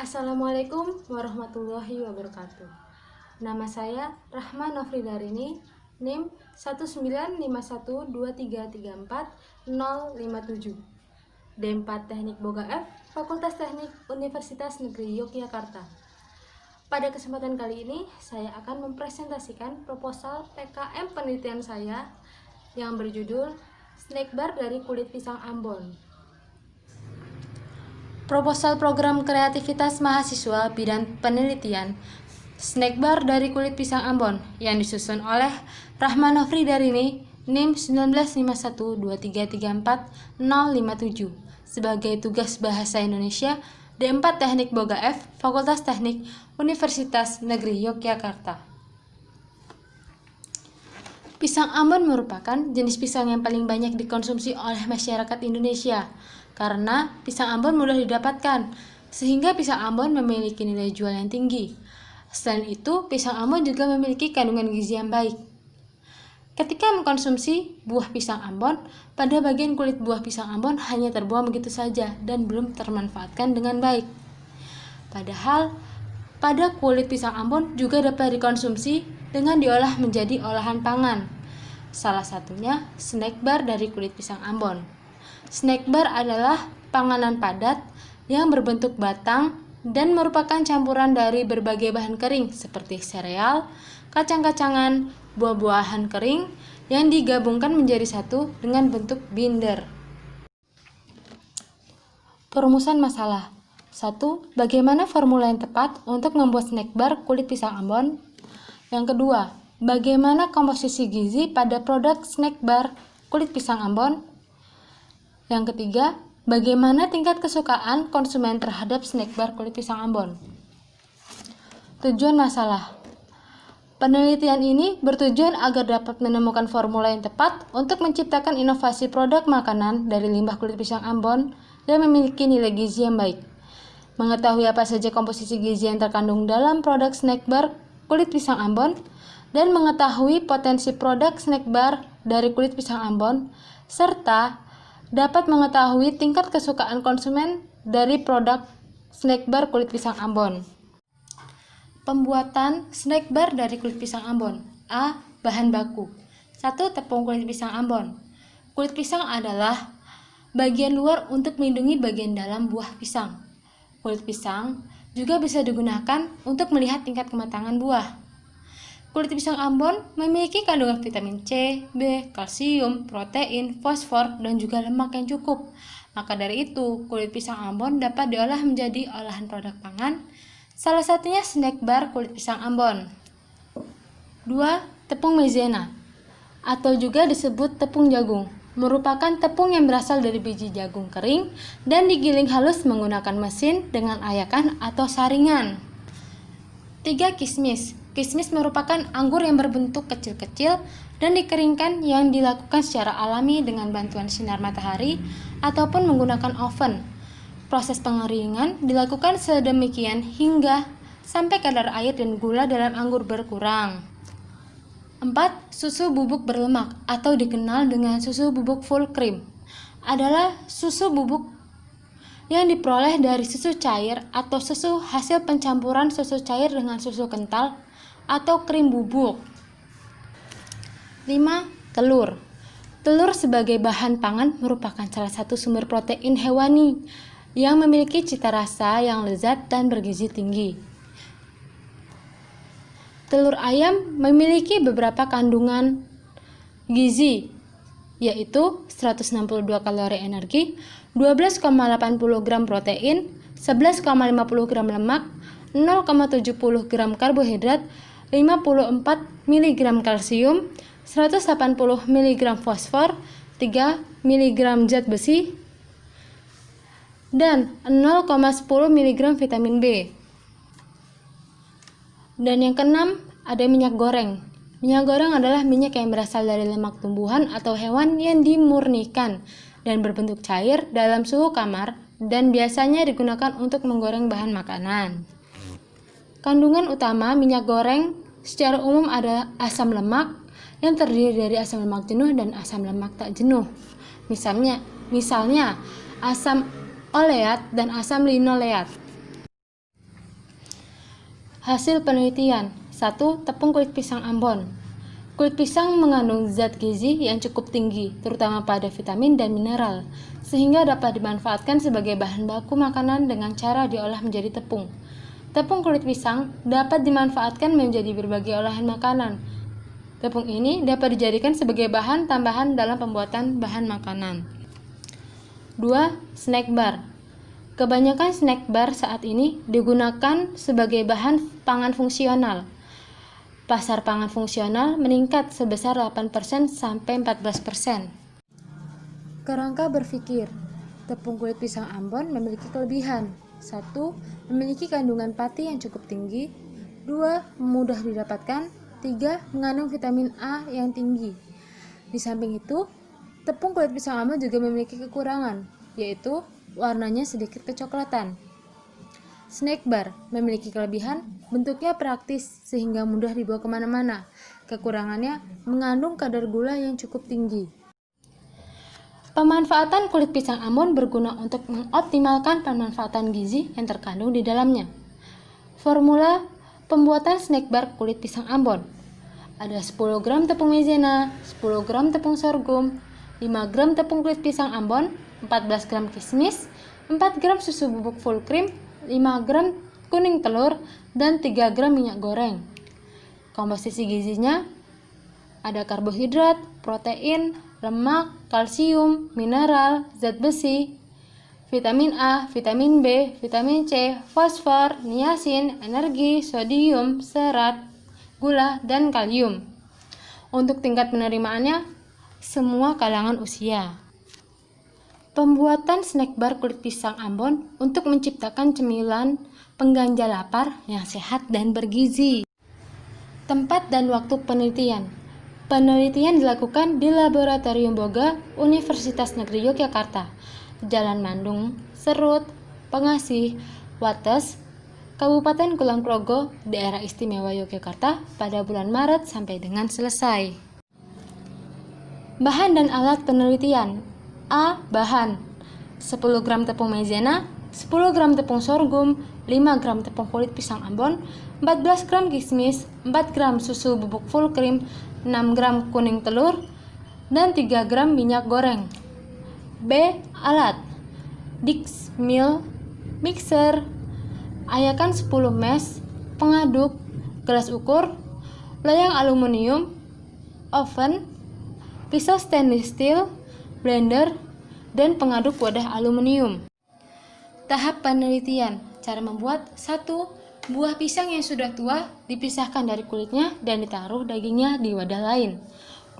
Assalamualaikum warahmatullahi wabarakatuh. Nama saya Rahma Nofridarini, NIM 19512334057, D4 Teknik Boga F, Fakultas Teknik Universitas Negeri Yogyakarta. Pada kesempatan kali ini, saya akan mempresentasikan proposal PKM penelitian saya yang berjudul Snack Bar dari Kulit Pisang Ambon. Proposal Program Kreativitas Mahasiswa Bidang Penelitian Snack Bar dari Kulit Pisang Ambon yang disusun oleh Rahma Nofridarini, NIM 19512334057 sebagai tugas Bahasa Indonesia D4 Teknik Boga F, Fakultas Teknik Universitas Negeri Yogyakarta. Pisang Ambon merupakan jenis pisang yang paling banyak dikonsumsi oleh masyarakat Indonesia karena pisang Ambon mudah didapatkan, sehingga pisang Ambon memiliki nilai jual yang tinggi. Selain itu, pisang Ambon juga memiliki kandungan gizi yang baik. Ketika mengkonsumsi buah pisang Ambon, pada bagian kulit buah pisang Ambon hanya terbuang begitu saja dan belum termanfaatkan dengan baik. Padahal, pada kulit pisang Ambon juga dapat dikonsumsi dengan diolah menjadi olahan pangan. Salah satunya snack bar dari kulit pisang Ambon. Snack bar adalah panganan padat yang berbentuk batang dan merupakan campuran dari berbagai bahan kering seperti sereal, kacang-kacangan, buah-buahan kering yang digabungkan menjadi satu dengan bentuk binder. Perumusan masalah. 1. Bagaimana formula yang tepat untuk membuat snack bar kulit pisang Ambon? Yang kedua, bagaimana komposisi gizi pada produk snack bar kulit pisang Ambon? Yang ketiga, bagaimana tingkat kesukaan konsumen terhadap snack bar kulit pisang Ambon? Tujuan masalah. Penelitian ini bertujuan agar dapat menemukan formula yang tepat untuk menciptakan inovasi produk makanan dari limbah kulit pisang Ambon dan memiliki nilai gizi yang baik. Mengetahui apa saja komposisi gizi yang terkandung dalam produk snack bar kulit pisang Ambon dan mengetahui potensi produk snack bar dari kulit pisang Ambon serta dapat mengetahui tingkat kesukaan konsumen dari produk snack bar kulit pisang Ambon. Pembuatan snack bar dari kulit pisang Ambon. A. Bahan baku. 1. Tepung kulit pisang Ambon. Kulit pisang adalah bagian luar untuk melindungi bagian dalam buah pisang. Kulit pisang juga bisa digunakan untuk melihat tingkat kematangan buah. Kulit pisang Ambon memiliki kandungan vitamin C, B, kalsium, protein, fosfor, dan juga lemak yang cukup. Maka dari itu, kulit pisang Ambon dapat diolah menjadi olahan produk pangan, salah satunya snack bar kulit pisang Ambon. 2. Tepung maizena, atau juga disebut tepung jagung, merupakan tepung yang berasal dari biji jagung kering dan digiling halus menggunakan mesin dengan ayakan atau saringan. 3. Kismis. Kismis merupakan anggur yang berbentuk kecil-kecil dan dikeringkan yang dilakukan secara alami dengan bantuan sinar matahari ataupun menggunakan oven. Proses pengeringan dilakukan sedemikian hingga sampai kadar air dan gula dalam anggur berkurang. 4. Susu bubuk berlemak atau dikenal dengan susu bubuk full cream adalah susu bubuk yang diperoleh dari susu cair atau susu hasil pencampuran susu cair dengan susu kental atau krim bubuk. 5. Telur. Telur sebagai bahan pangan merupakan salah satu sumber protein hewani yang memiliki cita rasa yang lezat dan bergizi tinggi. Telur ayam memiliki beberapa kandungan gizi, yaitu 162 kalori energi, 12,80 gram protein, 11,50 gram lemak, 0,70 gram karbohidrat, 54 mg kalsium, 180 mg fosfor, 3 mg zat besi, dan 0,10 mg vitamin B. Dan yang keenam, ada minyak goreng. Minyak goreng adalah minyak yang berasal dari lemak tumbuhan atau hewan yang dimurnikan dan berbentuk cair dalam suhu kamar dan biasanya digunakan untuk menggoreng bahan makanan. Kandungan utama minyak goreng secara umum adalah asam lemak yang terdiri dari asam lemak jenuh dan asam lemak tak jenuh. Misalnya asam oleat dan asam linoleat. Hasil penelitian. 1. Tepung kulit pisang Ambon. Kulit pisang mengandung zat gizi yang cukup tinggi, terutama pada vitamin dan mineral, sehingga dapat dimanfaatkan sebagai bahan baku makanan dengan cara diolah menjadi tepung. Tepung kulit pisang dapat dimanfaatkan menjadi berbagai olahan makanan. Tepung ini dapat dijadikan sebagai bahan tambahan dalam pembuatan bahan makanan. 2. Snack bar. Kebanyakan snack bar saat ini digunakan sebagai bahan pangan fungsional. Pasar pangan fungsional meningkat sebesar 8% sampai 14%. Kerangka berpikir. Tepung kulit pisang Ambon memiliki kelebihan. 1. Memiliki kandungan pati yang cukup tinggi. 2. Mudah didapatkan. 3. Mengandung vitamin A yang tinggi. Di samping itu, tepung kulit pisang Ambon juga memiliki kekurangan, yaitu warnanya sedikit kecoklatan. Snack bar memiliki kelebihan, bentuknya praktis sehingga mudah dibawa kemana-mana. Kekurangannya mengandung kadar gula yang cukup tinggi. Pemanfaatan kulit pisang Ambon berguna untuk mengoptimalkan pemanfaatan gizi yang terkandung di dalamnya. Formula pembuatan snack bar kulit pisang Ambon. Ada 10 gram tepung maizena, 10 gram tepung sorghum, 5 gram tepung kulit pisang Ambon, 14 gram kismis, 4 gram susu bubuk full cream, 5 gram kuning telur, dan 3 gram minyak goreng. Komposisi gizinya ada karbohidrat, protein, lemak, kalsium, mineral, zat besi, vitamin A, vitamin B, vitamin C, fosfor, niacin, energi, sodium, serat, gula, dan kalium. Untuk tingkat penerimaannya, semua kalangan usia. Pembuatan snack bar kulit pisang Ambon untuk menciptakan cemilan pengganjal lapar yang sehat dan bergizi. Tempat dan waktu penelitian. Penelitian dilakukan di Laboratorium Boga, Universitas Negeri Yogyakarta, Jalan Mandung, Serut, Pengasih, Wates, Kabupaten Kulon Progo, Daerah Istimewa Yogyakarta pada bulan Maret sampai dengan selesai. Bahan dan alat penelitian. A. Bahan 10 gram tepung maizena, 10 gram tepung sorghum, 5 gram tepung kulit pisang Ambon, 14 gram kismis, 4 gram susu bubuk full cream, 6 gram kuning telur, dan 3 gram minyak goreng. B. Alat Dix Mill, mixer, ayakan 10 mesh, pengaduk, gelas ukur, loyang aluminium, oven, pisau stainless steel, blender, dan pengaduk wadah aluminium. Tahap penelitian. Cara membuat. 1. Buah pisang yang sudah tua dipisahkan dari kulitnya dan ditaruh dagingnya di wadah lain.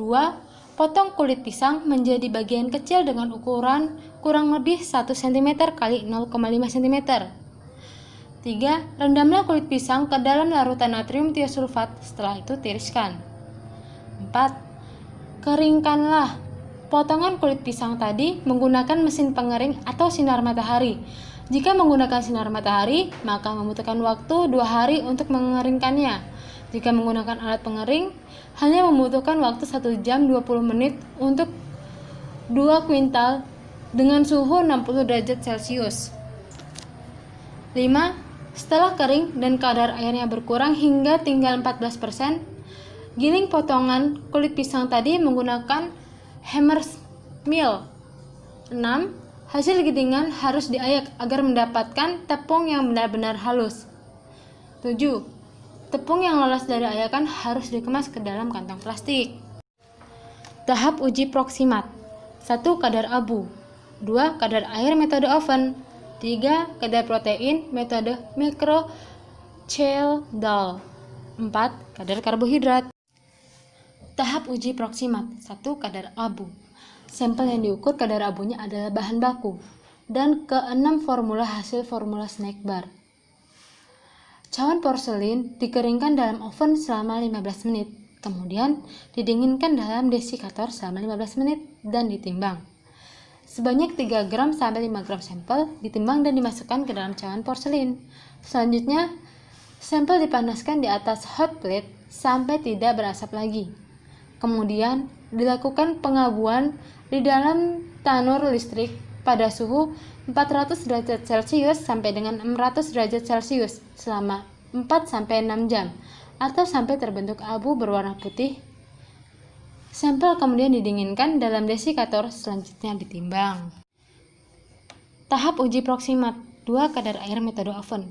2. Potong kulit pisang menjadi bagian kecil dengan ukuran kurang lebih 1 cm x 0,5 cm. 3. Rendamlah kulit pisang ke dalam larutan natrium tiosulfat, setelah itu tiriskan. 4. Keringkanlah potongan kulit pisang tadi menggunakan mesin pengering atau sinar matahari. Jika menggunakan sinar matahari, maka membutuhkan waktu 2 hari untuk mengeringkannya. Jika menggunakan alat pengering, hanya membutuhkan waktu 1 jam 20 menit untuk 2 kuintal dengan suhu 60 derajat Celcius. 5. Setelah kering dan kadar airnya berkurang hingga tinggal 14%, giling potongan kulit pisang tadi menggunakan hammer mill. 6. Hasil gilingan harus diayak agar mendapatkan tepung yang benar-benar halus. 7. Tepung yang lolos dari ayakan harus dikemas ke dalam kantong plastik. Tahap uji proksimat. 1. Kadar abu. 2. Kadar air metode oven. 3. Kadar protein metode microchildal. 4. Kadar karbohidrat. Tahap uji proksimat. 1. Kadar abu. Sampel yang diukur kadar abunya adalah bahan baku. Dan ke-6 formula hasil formula snack bar. Cawan porselin dikeringkan dalam oven selama 15 menit. Kemudian didinginkan dalam desikator selama 15 menit dan ditimbang. Sebanyak 3 gram sampai 5 gram sampel ditimbang dan dimasukkan ke dalam cawan porselin. Selanjutnya, sampel dipanaskan di atas hot plate sampai tidak berasap lagi. Kemudian dilakukan pengabuan di dalam tanur listrik pada suhu 400 derajat Celcius sampai dengan 600 derajat Celcius selama 4-6 jam atau sampai terbentuk abu berwarna putih. Sampel kemudian didinginkan dalam desikator, selanjutnya ditimbang. Tahap uji proksimat, 2 kadar air metode oven.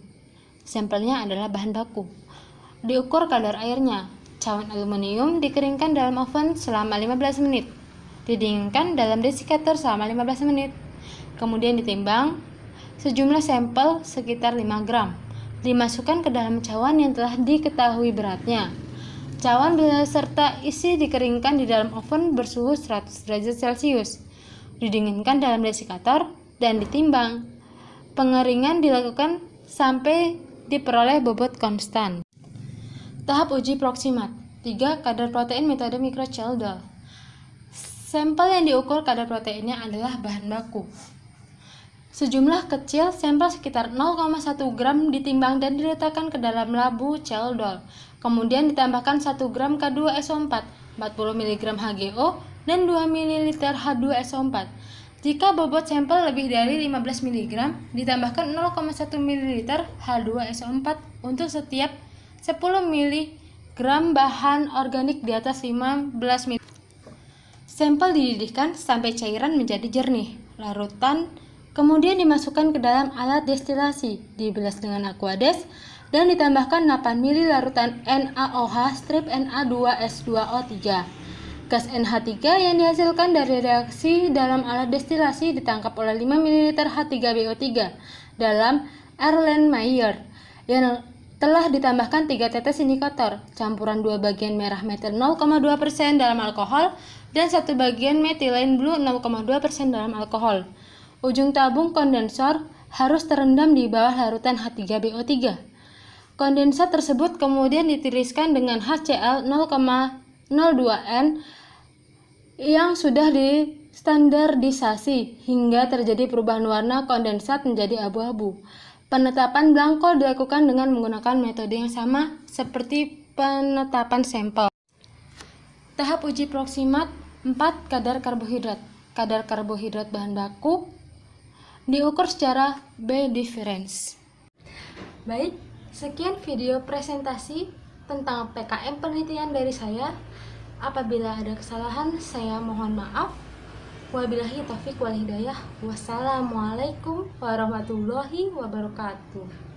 Sampelnya adalah bahan baku. Diukur kadar airnya. Cawan aluminium dikeringkan dalam oven selama 15 menit. Didinginkan dalam desikator selama 15 menit. Kemudian ditimbang. Sejumlah sampel sekitar 5 gram. Dimasukkan ke dalam cawan yang telah diketahui beratnya. Cawan beserta isi dikeringkan di dalam oven bersuhu 100 derajat Celcius. Didinginkan dalam desikator dan ditimbang. Pengeringan dilakukan sampai diperoleh bobot konstan. Tahap uji proksimat, 3 kadar protein metode microchelda. Sampel yang diukur kadar proteinnya adalah bahan baku. Sejumlah kecil sampel sekitar 0,1 gram ditimbang dan diletakkan ke dalam labu Cheldol. Kemudian ditambahkan 1 gram K2SO4, 40 mg HgO, dan 2 ml H2SO4. Jika bobot sampel lebih dari 15 mg, ditambahkan 0,1 ml H2SO4 untuk setiap 10 mg bahan organik di atas 15 ml. Sampel dididihkan sampai cairan menjadi jernih, larutan, kemudian dimasukkan ke dalam alat destilasi, dibilas dengan Aquades, dan ditambahkan 8 ml larutan NaOH strip Na2S2O3. Gas NH3 yang dihasilkan dari reaksi dalam alat destilasi ditangkap oleh 5 ml H3BO3 dalam Erlenmeyer yang telah ditambahkan 3 tetes indikator, campuran 2 bagian merah metil 0,2% dalam alkohol, dan 1 bagian methylene blue 0,2% dalam alkohol. Ujung tabung kondensor harus terendam di bawah larutan H3BO3. Kondensat tersebut kemudian ditiriskan dengan HCl 0,02N yang sudah distandardisasi hingga terjadi perubahan warna kondensat menjadi abu-abu. Penetapan blanko dilakukan dengan menggunakan metode yang sama seperti penetapan sampel. Tahap uji proksimat, 4 kadar karbohidrat. Kadar karbohidrat bahan baku diukur secara B-difference. Baik, sekian video presentasi tentang PKM penelitian dari saya. Apabila ada kesalahan, saya mohon maaf. Wabillahi taufiq wal hidayah. Wassalamualaikum warahmatullahi wabarakatuh.